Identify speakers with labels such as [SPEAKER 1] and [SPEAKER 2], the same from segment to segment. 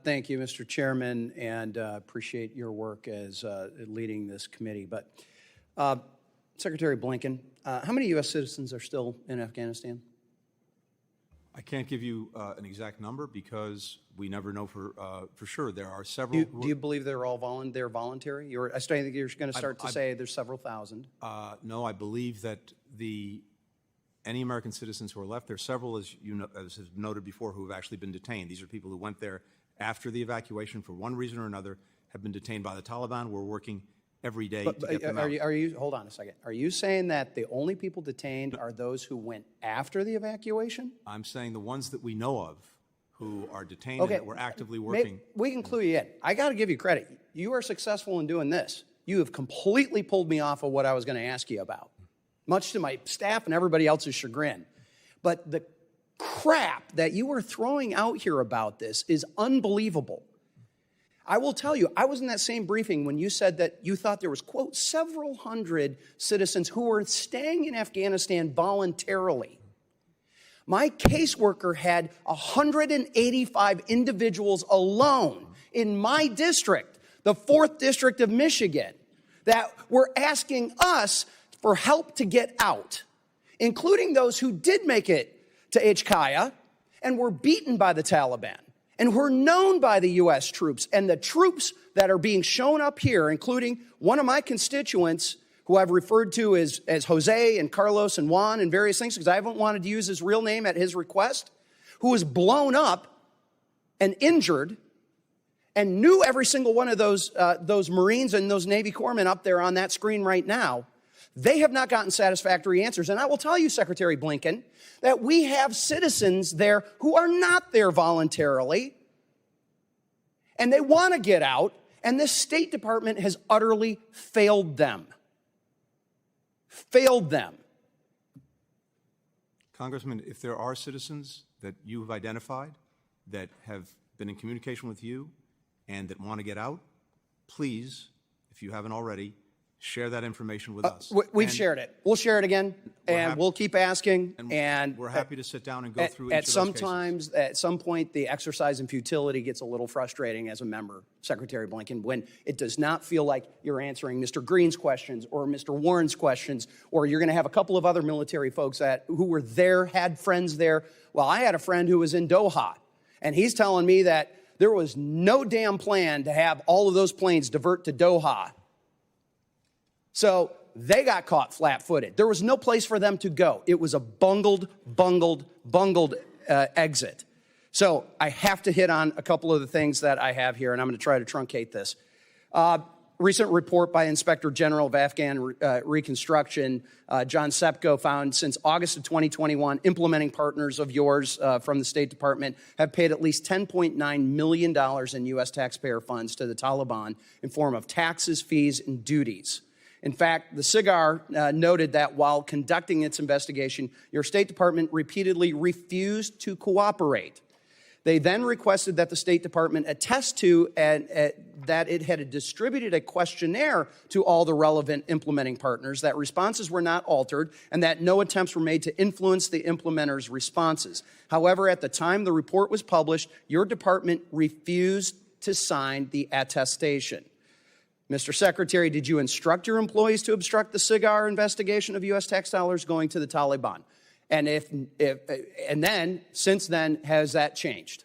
[SPEAKER 1] Thank you, Mr. Chairman, and appreciate your work as leading this committee. But Secretary Blinken, how many U.S. citizens are still in Afghanistan?
[SPEAKER 2] I can't give you an exact number because we never know for sure. There are several.
[SPEAKER 1] Do you believe they're all voluntary? I think you're going to start to say there's several thousand.
[SPEAKER 2] No, I believe that any American citizens who are left, there are several, as has noted before, who have actually been detained. These are people who went there after the evacuation for one reason or another, have been detained by the Taliban. We're working every day to get them out.
[SPEAKER 1] Hold on a second. Are you saying that the only people detained are those who went after the evacuation?
[SPEAKER 2] I'm saying the ones that we know of who are detained and that we're actively working.
[SPEAKER 1] We can clue you in. I got to give you credit. You are successful in doing this. You have completely pulled me off of what I was going to ask you about, much to my staff and everybody else's chagrin. But the crap that you are throwing out here about this is unbelievable. I will tell you, I was in that same briefing when you said that you thought there was, quote, several hundred citizens who were staying in Afghanistan voluntarily. My caseworker had 185 individuals alone in my district, the 4th District of Michigan, that were asking us for help to get out, including those who did make it to Huizenga and were beaten by the Taliban and were known by the U.S. troops. And the troops that are being shown up here, including one of my constituents who I've referred to as Jose and Carlos and Juan and various things, because I haven't wanted to use his real name at his request, who was blown up and injured and knew every single one of those Marines and those Navy corpsmen up there on that screen right now. They have not gotten satisfactory answers. And I will tell you, Secretary Blinken, that we have citizens there who are not there voluntarily, and they want to get out, and this State Department has utterly failed them. Failed them.
[SPEAKER 2] Congressman, if there are citizens that you have identified that have been in communication with you and that want to get out, please, if you haven't already, share that information with us.
[SPEAKER 1] We've shared it. We'll share it again, and we'll keep asking.
[SPEAKER 2] And we're happy to sit down and go through each of those cases.
[SPEAKER 1] At some point, the exercise in futility gets a little frustrating as a member, Secretary Blinken, when it does not feel like you're answering Mr. Green's questions or Mr. Warren's questions, or you're going to have a couple of other military folks who were there, had friends there. Well, I had a friend who was in Doha, and he's telling me that there was no damn plan to have all of those planes divert to Doha. So they got caught flat-footed. There was no place for them to go. It was a bungled exit. So I have to hit on a couple of the things that I have here, and I'm going to try to truncate this. Recent report by Inspector General of Afghan Reconstruction, John Sepko, found since August of 2021, implementing partners of yours from the State Department have paid at least $10.9 million in U.S. taxpayer funds to the Taliban in form of taxes, fees, and duties. In fact, the SIGAR noted that while conducting its investigation, your State Department repeatedly refused to cooperate. They then requested that the State Department attest to that it had distributed a questionnaire to all the relevant implementing partners, that responses were not altered, and that no attempts were made to influence the implementers' responses. However, at the time the report was published, your department refused to sign the attestation. Mr. Secretary, did you instruct your employees to obstruct the SIGAR investigation of U.S. tax dollars going to the Taliban? And since then, has that changed?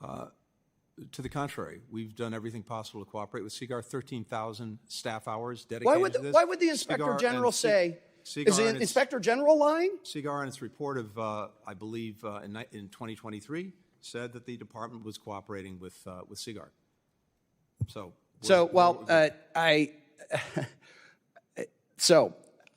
[SPEAKER 2] To the contrary, we've done everything possible to cooperate with SIGAR. 13,000 staff hours dedicated to this.
[SPEAKER 1] Why would the Inspector General say? Is the Inspector General lying?
[SPEAKER 2] SIGAR, in its report of, I believe, in 2023, said that the department was cooperating with SIGAR.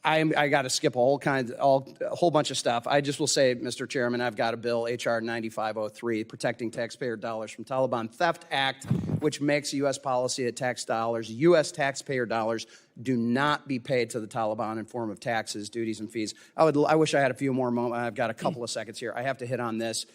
[SPEAKER 1] I got to skip a whole bunch of stuff. I just will say, Mr. Chairman, I've got a bill, H.R. 9503, Protecting Taxpayer Dollars from Taliban Theft Act, which makes U.S. policy that tax dollars, U.S. taxpayer dollars, do not be paid to the Taliban in form of taxes, duties, and fees. I wish I had a few more moments. I've got a couple of seconds here. I have to hit on this.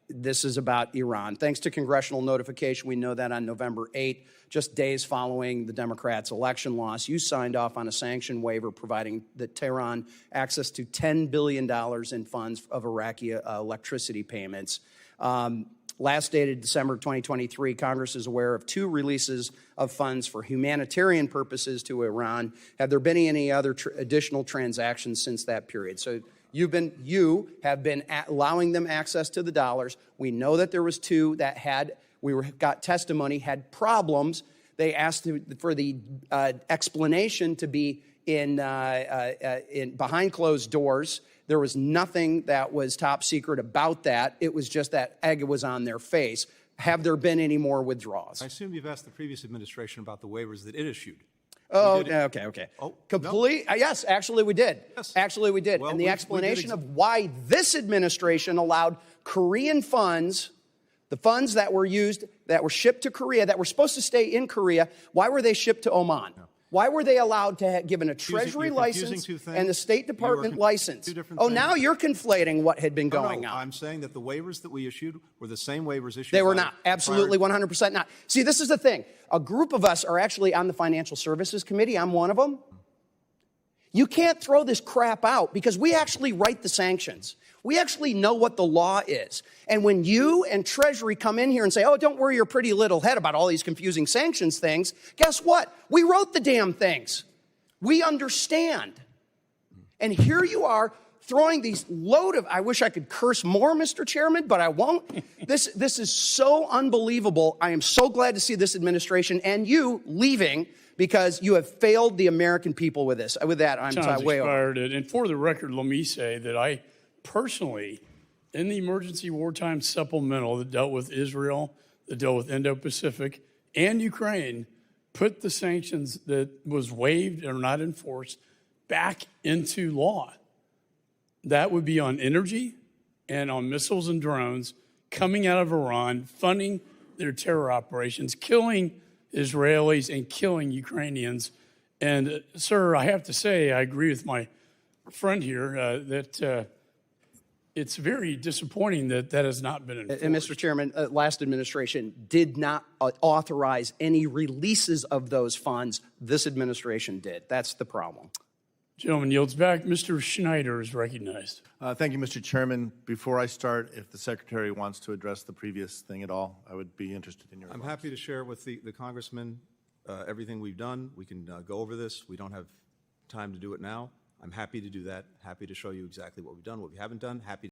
[SPEAKER 1] This is about Iran. Thanks to congressional notification, we know that on November 8th, just days following the Democrats' election loss, you signed off on a sanction waiver providing the Tehran access to $10 billion in funds of Iraqi electricity payments. last dated December 2023, Congress is aware of 2 releases of funds for humanitarian purposes to Iran. Have there been any other additional transactions since that period? So you have been allowing them access to the dollars. We know that there was 2 that got testimony, had problems. They asked for the explanation to be in behind closed doors. There was nothing that was top secret about that. It was just that egg was on their face. Have there been any more withdrawals?
[SPEAKER 2] I assume you've asked the previous administration about the waivers that it issued.
[SPEAKER 1] Oh, okay.
[SPEAKER 2] Oh,
[SPEAKER 1] complete. No. Yes, actually we did.
[SPEAKER 2] Yes.
[SPEAKER 1] Actually we did.
[SPEAKER 2] Well,
[SPEAKER 1] and the explanation of why this administration allowed Korean funds, the funds that were used, that were shipped to Korea, that were supposed to stay in Korea, why were they shipped to Oman? No. Why were they allowed to have given a Treasury license and the State Department license? Oh, now you're conflating what had been going on.
[SPEAKER 2] I'm saying that the waivers that we issued were the same waivers issued.
[SPEAKER 1] They were not. Absolutely 100% not. See, this is the thing. A group of us are actually on the Financial Services Committee. I'm one of them. You can't throw this crap out because we actually write the sanctions. We actually know what the law is. And when you and Treasury come in here and say, oh, don't worry your pretty little head about all these confusing sanctions things, guess what? We wrote the damn things. We understand. And here you are throwing these load of, I wish I could curse more, Mr. Chairman, but I won't. This is so unbelievable. I am so glad to see this administration and you leaving because you have failed the American people with this. With that, I'm way over.
[SPEAKER 3] And for the record, let me say that I personally, in the emergency wartime supplemental that dealt with Israel, that dealt with Indo-Pacific and Ukraine, put the sanctions that was waived or not enforced back into law. That would be on energy and on missiles and drones coming out of Iran, funding their terror operations, killing Israelis and killing Ukrainians. And, sir, I have to say, I agree with my friend here that it's very disappointing that that has not been enforced.
[SPEAKER 1] And, Mr. Chairman, last administration did not authorize any releases of those funds. This administration did. That's the problem.
[SPEAKER 3] Gentleman yields back. Mr. Schneider is recognized.
[SPEAKER 4] Thank you, Mr. Chairman. Before I start, if the Secretary wants to address the previous thing at all, I would be interested in your
[SPEAKER 2] I'm
[SPEAKER 4] remarks.
[SPEAKER 2] happy to share with the Congressman everything we've done. We can go over this. We don't have time to do it now. I'm happy to do that. Happy to show you exactly what we've done, what we haven't done. Happy